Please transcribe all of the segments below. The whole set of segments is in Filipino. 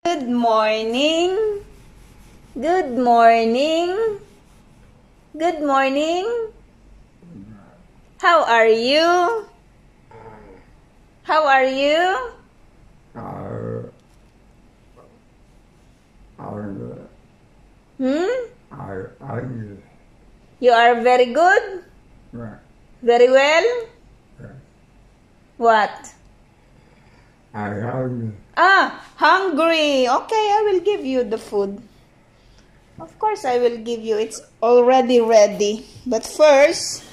Good morning. Good morning. Good morning. How are you? How are you? You are very good? Very well? What? Hungry. Okay, I will give you the food. Of course, I will give you. It's already ready. But first,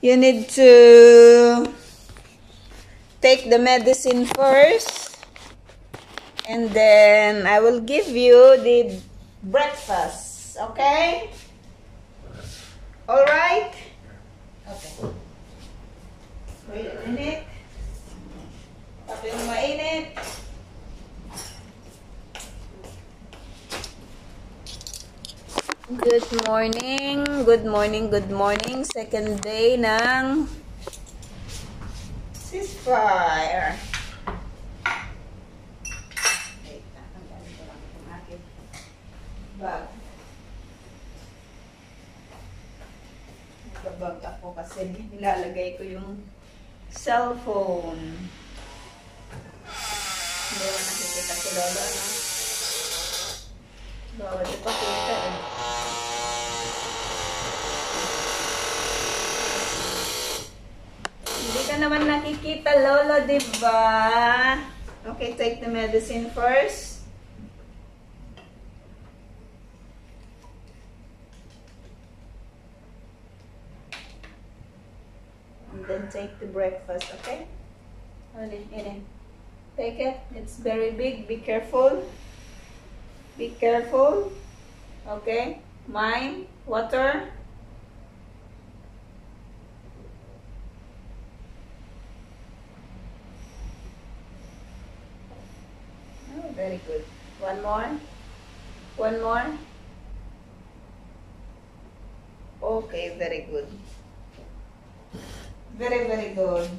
you need to take the medicine first. And then I will give you the breakfast. Okay? Alright? Okay. Wait a minute. Tapos yung mainit. Good morning. Good morning. Good morning. Second day ng ceasefire. Wait, tanggalin ko lang itong aking bag. Nagbabag ako kasi nilalagay ko yung cellphone. Hindi mo nakikita si Lola, no? Bawal ipakita eh. Hindi ka naman nakikita, Lolo, diba? Okay, take the medicine first. And then take the breakfast, okay? Take it. It's very big. Be careful. Be careful. Okay? Mine. Water. Oh, very good. One more. One more. Okay, very good. Very, very good.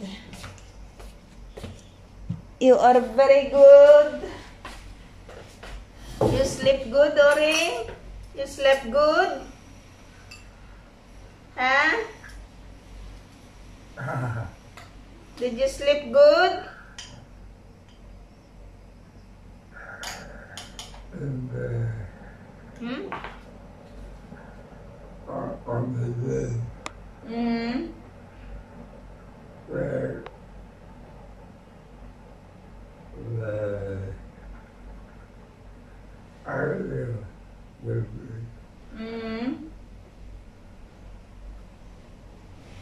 You are very good. You sleep good, Ori? You slept good? Huh? Did you sleep good? On the day where I live with me.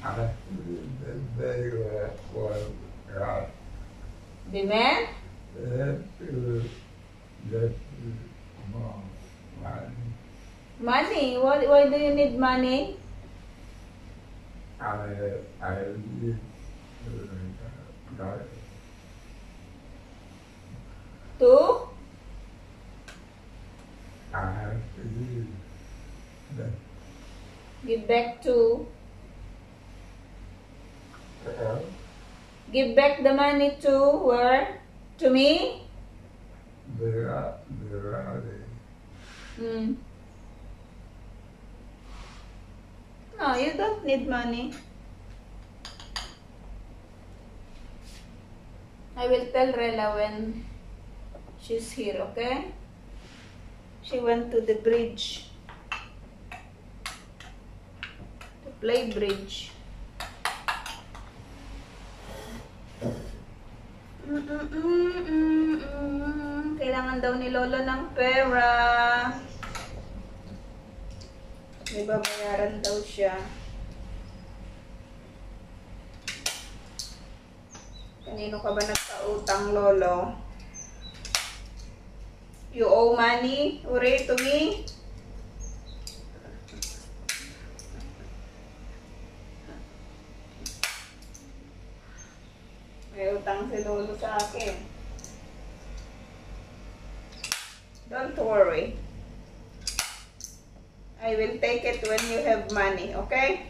I the day that was God. The man? That mom money. Money? Why do you need money? I need God. To? I have to use that. Give back to? Give back the money to where? To me? They're out No, you don't need money. I will tell Rela when she's here, okay? She went to the bridge to play bridge. Kailangan daw ni Lolo ng pera. May babayaran daw siya. Kanino ka ba nagkautang, Lolo? You owe money, Uri, to me? May utang si Lolo sa akin. Don't worry. I will take it when you have money, okay?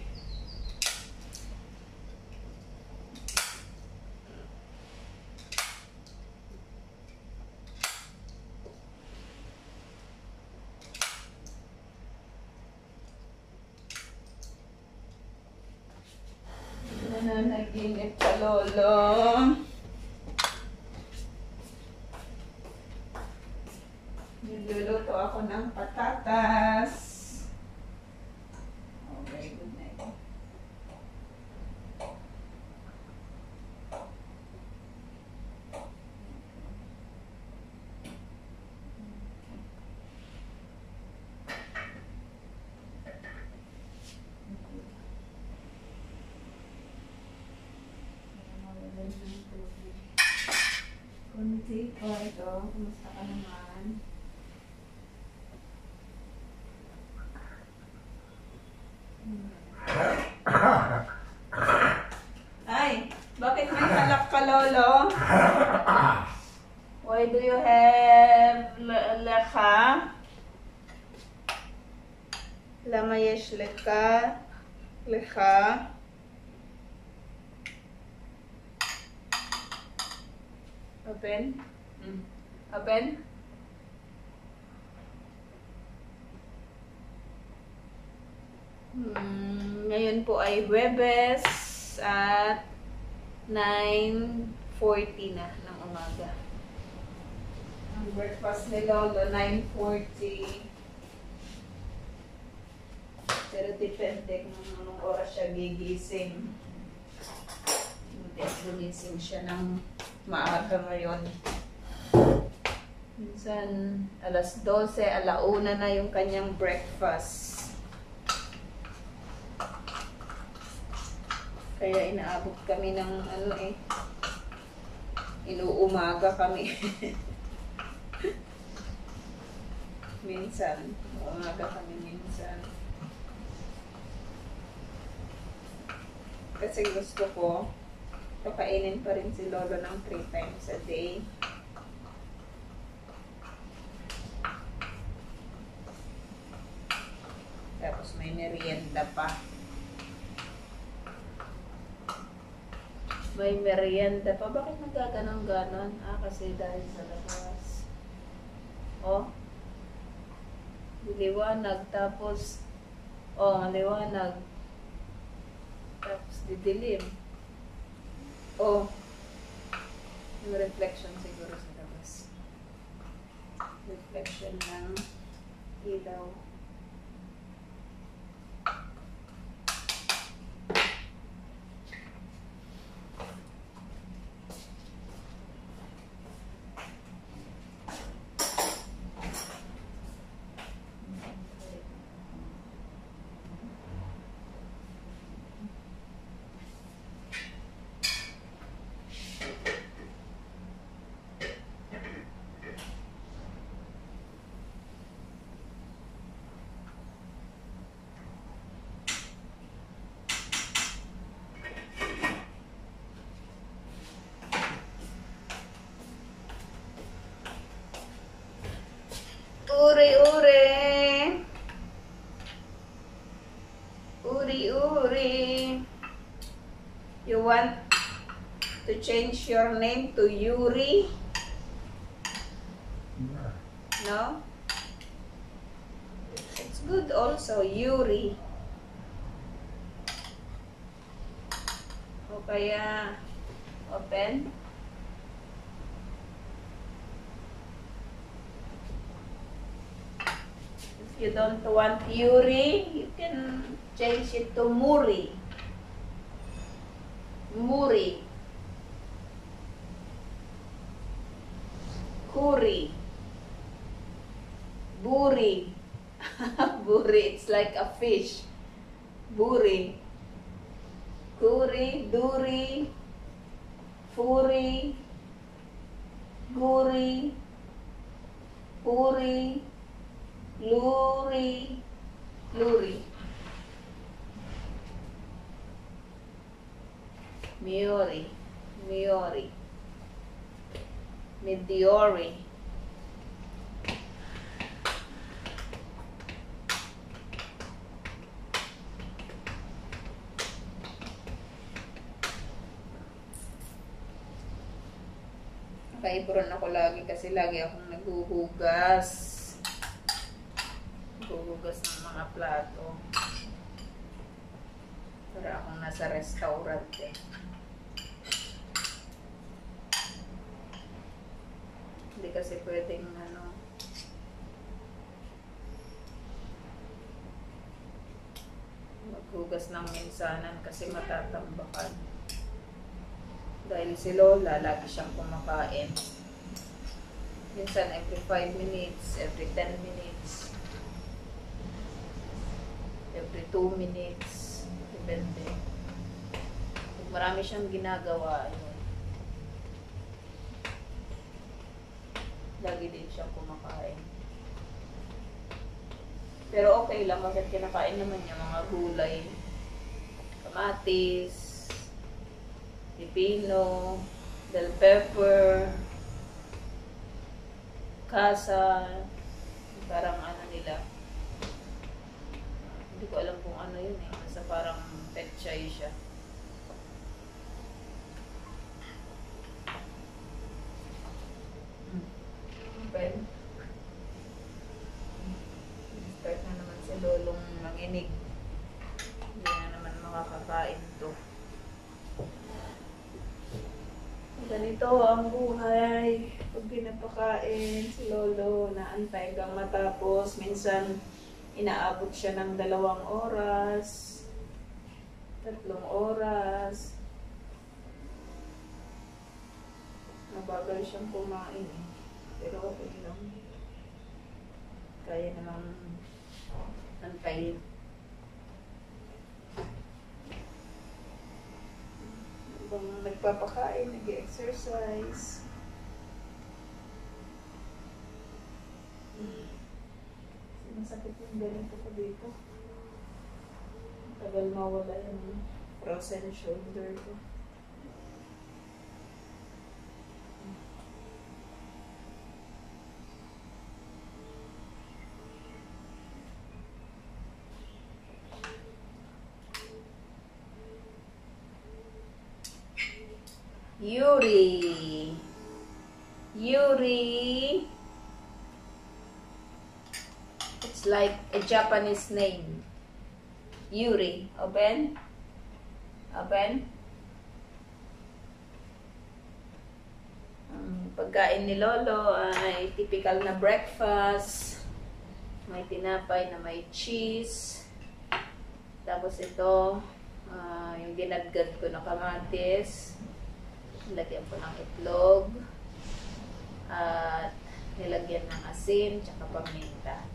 Nag-inip ka, Lolo. Niluluto ako ng patatas. Oh, very good na ito. Kunti po ito. Kumusta ka naman? Ay, bakit may halak ka, Lolo? Why do you have lekha? Lama yesh lekha? Lekha? Open? Open? Ngayon po ay Huwebes at 9:40 na ng umaga. Ang breakfast ni Lolo, 9:40. Pero depende kung anong oras siya gigising. Hindi, gumising siya ng maaga ngayon. Minsan, alas 12, alauna na yung kanyang breakfast. Kaya inaabot kami ng inuumaga kami. Minsan, umaga kami minsan. Kasi gusto ko, pakainin pa rin si Lolo ng 3 times a day. Tapos may merienda pa. May merienda pa. Bakit nagaganon-ganon? Kasi dahil sa labas. Oh. Liwanag. Tapos, liwanag. Tapos didilim. Oh. Yung reflection siguro sa labas. Reflection ng ilaw. Uri-uri. Uri-uri. You want to change your name to Yuri? No? It's good also, Yuri. O kaya, open. If you don't want Yuri, you can change it to Muri. Muri. Kuri. Buri. Buri, it's like a fish. Buri. Kuri, duri, furi, guri, puri, luri, luri. Miori, Miori, Midiori. Nakaibron ako lagi kasi lagi akong naghuhugas. Naghuhugas ng mga plato. Para akong nasa restaurant eh. Hindi kasi pwedeng ano, maghugas ng minsanan kasi matatambakan. Dahil si Lola, lagi siyang kumakain. Minsan every 5 minutes, every 10 minutes, every 2 minutes. Depende. Pag marami siyang ginagawa, yun. Lagi din siyang kumakain. Pero okay lang kasi kinakain naman niya mga gulay. Kamatis, pipino, bell pepper, kasa, parang ano nila. Hindi ko alam kung ano yun eh. Basta parang petchay siya. Okay. Start na naman si Lolong manginig. Hindi na naman makakakain to. Ganito ang buhay. Pag pinapakain si Lolo, naantay hanggang matapos. Minsan, inaabot siya ng 2 oras, 3 oras. Mabagal siyang kumain eh. Pero okay lang. Kaya namang antayin. Habang nagpapakain, nag-exercise. Masakit yung ganito ko dito. Tagal mawala yung frozen shoulder ko. Yuri. Yuri. It's like a Japanese name. Yuri. Open. Open. Ang pagkain ni Lolo ay typical na breakfast. May tinapay na may cheese. Tapos ito, yung ginadgad ko na kamatis. Nilagyan ko ng itlog. At nilagyan ng asin, tsaka paminta.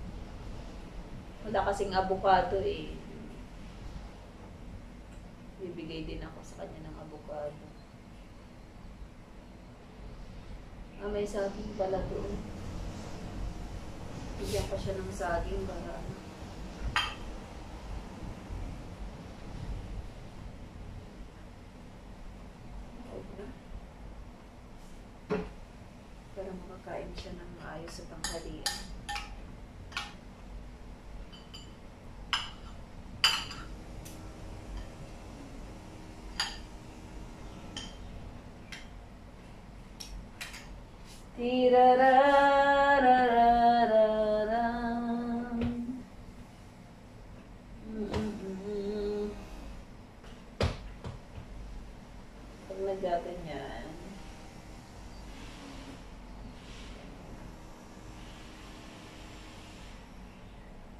Wala kasing avocado eh. Bibigay din ako sa kanya ng avocado. May saging pala doon. Bigyan pa siya ng saging para ano. Para makakain siya ng maayos sa tanghalian. Tirararararam. Pag naggaganyan,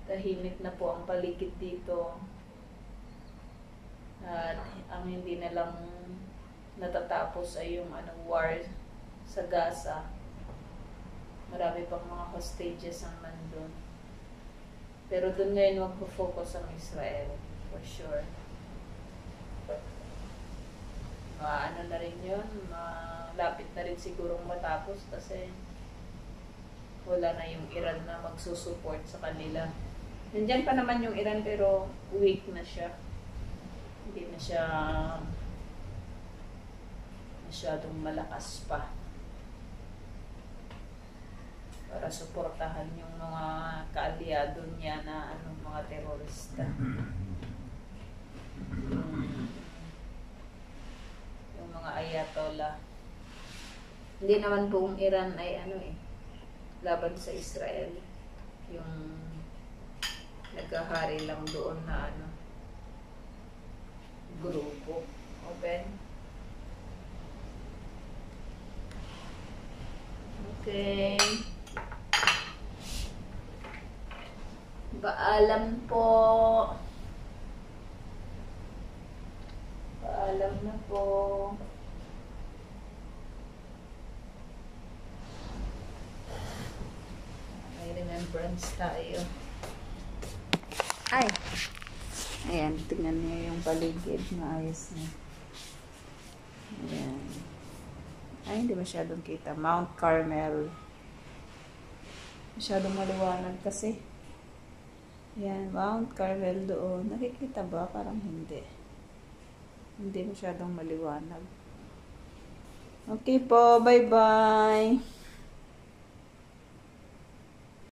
tahimik na po ang paligid dito. At ang hindi na lang natatapos ay yung war sa Gaza. Marami pang mga hostages ang nandun. Pero dun ngayon magpo-focus ang Israel. For sure. Ano na rin yun. Malapit na rin sigurong matapos kasi wala na yung Iran na magsusupport sa kanila. Nandyan pa naman yung Iran pero weak na siya. Hindi na siya masyadong malakas pa para suportahan yung mga kaalyado niya na mga terorista. Yung mga ayatollah. Hindi naman buong Iran ay laban sa Israel. Yung nagkahari lang doon na grupo. Open. Okay. Paalam po. Paalam na po. May remembrance tayo. Ay! Ayan, tingnan niyo yung paligid. Maayos na. Ayan. Ay, hindi masyadong kita. Mount Carmel. Masyadong maliwanag kasi. Ayan, Mount Carmel doon. Nakikita ba? Parang hindi. Hindi masyadong maliwanag. Okay po, bye-bye.